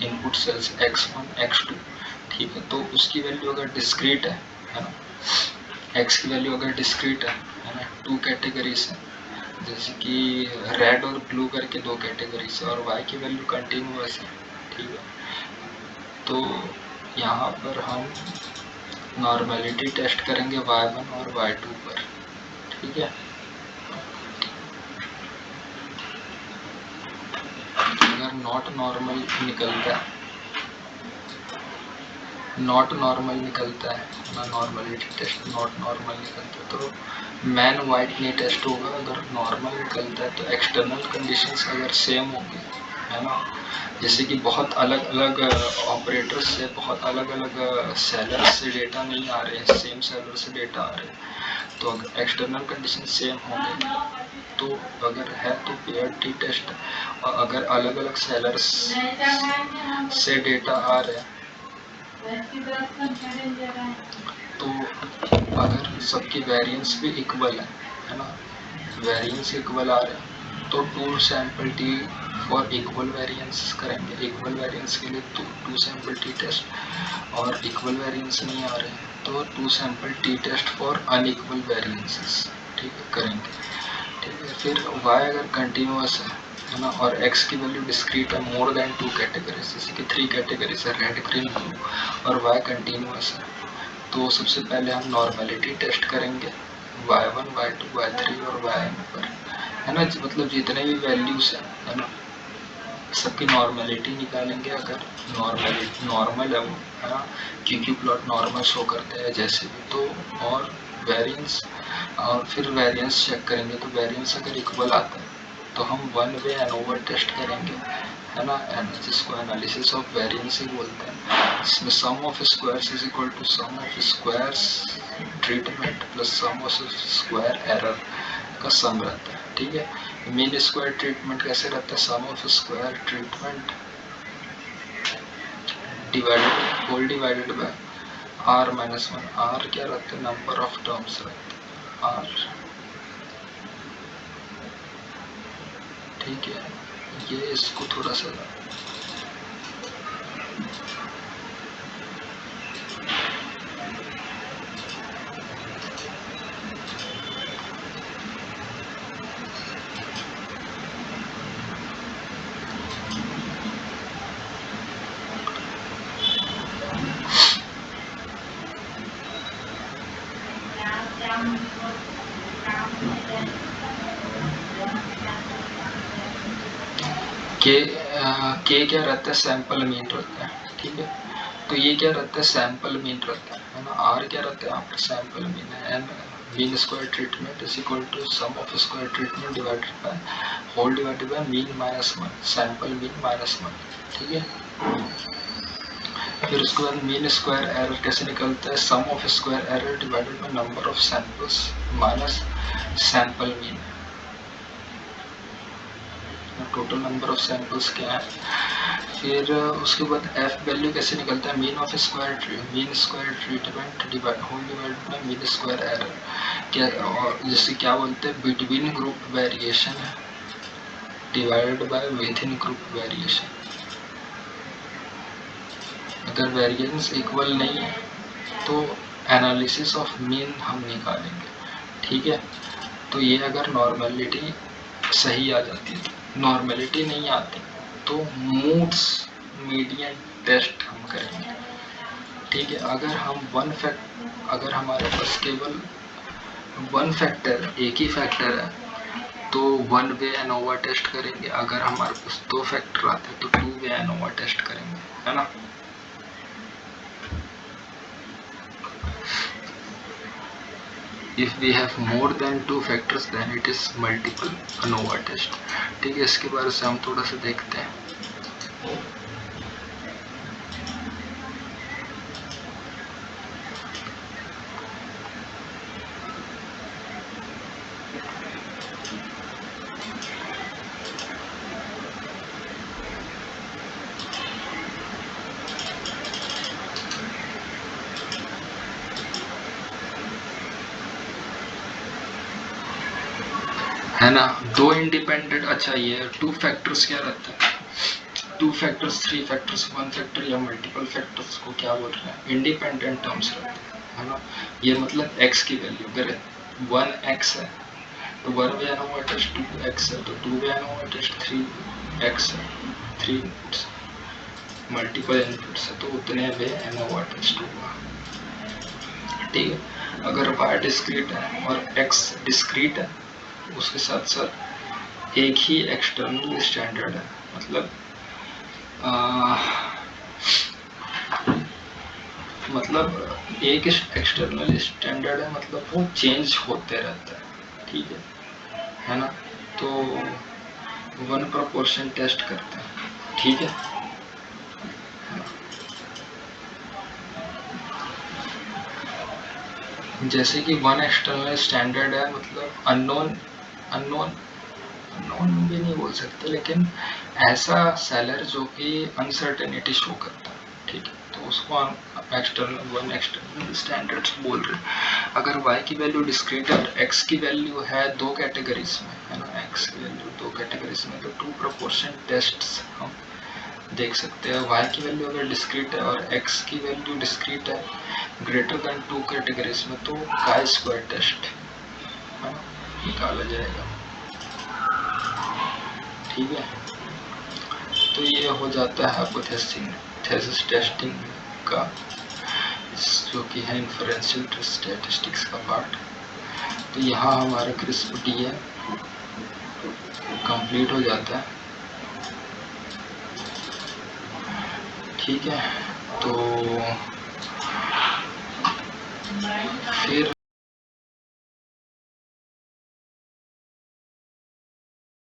Input sales x1 x2, ठीक है। तो उसकी वैल्यू अगर डिस्क्रीट है ना, x की वैल्यू अगर डिस्क्रीट है ना, 2 कैटेगरीज है, जैसे कि रेड और ब्लू करके 2 कैटेगरीज है, और y की वैल्यू कंटिन्यूअस है, ठीक है। तो यहाँ पर हम नॉर्मेलिटी टेस्ट करेंगे y1 और y2 पर, ठीक है। अगर नॉट नॉर्मल निकलता है, नॉट नॉर्मल निकलता है ना, नॉर्मलिटी टेस्ट नॉट नॉर्मल निकलता है तो मैन वाइट नहीं टेस्ट होगा। अगर नॉर्मल निकलता है तो एक्सटर्नल कंडीशंस अगर सेम होंगी, है ना, जैसे कि बहुत अलग अलग ऑपरेटर्स से, बहुत अलग अलग सेलर्स से डेटा नहीं आ रहे हैं, सेम सेलर से डेटा आ रहे हैं, तो अगर एक्सटर्नल कंडीशन सेम होंगे तो अगर है तो पेयर टी टेस्ट, और अगर अलग अलग सेलर्स से डेटा आ रहे हैं तो अगर सबकी वेरिएंस भी इक्वल है ना, वेरिएंस इक्वल आ रहे हैं तो 2 sample T for equal variance करेंगे। इक्वल वेरिएंस के लिए 2 सैंपल टी टेस्ट, और इक्वल वेरिएंस नहीं आ रहे हैं तो 2 sample T test for unequal variances, ठीक है, करेंगे, ठीक है। फिर y अगर कंटिन्यूअस है ना, और x की वैल्यू डिस्क्रीट है, मोर देन 2 कैटेगरीज, जैसे कि 3 कैटेगरीज है, रेड ग्रीन ब्लू, और y कंटिन्यूअस है, तो सबसे पहले हम नॉर्मेलिटी टेस्ट करेंगे y1 y2 y3 और yn पर, है ना, मतलब जितने भी वैल्यूज है ना, सबकी नॉर्मेलिटी निकालेंगे। अगर नॉर्मल है वो, है ना, क्योंकि प्लॉट नॉर्मल शो करते हैं जैसे भी, तो और वेरिएंस, और फिर वेरिएंस चेक करेंगे, तो वेरिएंस अगर इक्वल आता है तो हम वन वे एनोवा टेस्ट करेंगे, है ना, जिसको एनालिसिस ऑफ वेरिएंस ही बोलते हैं। इसमें sum of squares is equal to sum of squares treatment plus sum of square error का सम रहता है, ठीक है। मीन स्क्वायर ट्रीटमेंट कैसे रहता है, sum of square treatment divided whole divided by r minus 1। r क्या रहता है, नंबर ऑफ टर्म्स रहते हैं r, ठीक है। ये इसको थोड़ा सा के क्या रहता है, सैंपल मीन रहता है, ठीक है। तो ये क्या रहता है, सैंपल मीन रहता है ना। आर क्या रहता है यहाँ पर, सैंपल मीन है, and mean square treatment is equal to sum of square treatment divided by whole divided by mean minus 1, sample mean minus 1, ठीक है। फिर उसके बाद मीन स्क्वायर एरर कैसे निकलता है, sum of square error divided by number of samples minus sample mean, total number of samples क्या है। फिर उसके बाद एफ वैल्यू कैसे निकलता है, mean of square mean square treatment divide whole divided by mean square error, क्या, और जिससे क्या बोलते हैं, between group variation divided by within group variation. अगर वेरिएंस इक्वल नहीं है तो एनालिसिस ऑफ मीन हम निकालेंगे, ठीक है। तो ये अगर नॉर्मेलिटी सही आ जाती है, नॉर्मेलिटी नहीं आती तो मूड्स मीडियन टेस्ट हम करेंगे, ठीक है। अगर हमारे पास केवल वन फैक्टर, एक ही फैक्टर है तो वन वे एनोवा टेस्ट करेंगे। अगर हमारे पास 2 फैक्टर आते हैं तो 2 वे एनोवा टेस्ट करेंगे, है ना। If we have more than 2 factors then it is multiple ANOVA test, ठीक है। इसके बारे से हम थोड़ा सा देखते हैं। है ना, 2 इंडिपेंडेंट, अच्छा ये 2 फैक्टर्स क्या रहता है, 2 फैक्टर्स, 3 फैक्टर्स, 1 फैक्टर या मल्टीपल फैक्टर्स को क्या बोल रहे हैं, इंडिपेंडेंट टर्म्स रहते हैं, है ना। ये मतलब x की वैल्यू अगर 1x है तो 1 वे एनो टेस्ट 2x है तो 2 वे एनो टेस्ट 3x है, 3 इनपुट्स मल्टीपल इनपुट्स है तो उतने वे एनो टेस्ट होगा, ठीक है। अगर y डिस्क्रीट है और x डिस्क्रीट है उसके साथ साथ एक ही एक्सटर्नल स्टैंडर्ड है, मतलब एक एक्सटर्नल स्टैंडर्ड है, मतलब वो चेंज होते रहता है, ठीक है ना। तो 1 प्रोपोर्शन टेस्ट करते हैं, ठीक है। जैसे कि 1 एक्सटर्नल स्टैंडर्ड है, मतलब अननोन भी नहीं बोल सकते, लेकिन ऐसा सेलर जो कि अनसर्टेनिटी शो करता है, ठीक है, तो उसको हम एक्सटर्नल स्टैंडर्ड्स बोल रहे हैं। अगर y की वैल्यू डिस्क्रीट है और x की वैल्यू है 2 कैटेगरीज में, है ना, x की वैल्यू 2 कैटेगरीज में, तो 2 प्रोपोर्शन टेस्ट्स हम देख सकते हैं। y की वैल्यू अगर डिस्क्रीट है और x की वैल्यू डिस्क्रीट है ग्रेटर देन 2 कैटेगरीज में, तो chi स्क्वायर टेस्ट, है ना, निकाला जाएगा, ठीक है। तो ये हो जाता है हाइपोथेसिस टेस्टिंग का, जो कि है इन्फरेंशियल स्टैटिस्टिक्स का पार्ट। तो यहाँ हमारा क्रिस्प डी है कंप्लीट हो जाता है, ठीक है। तो फिर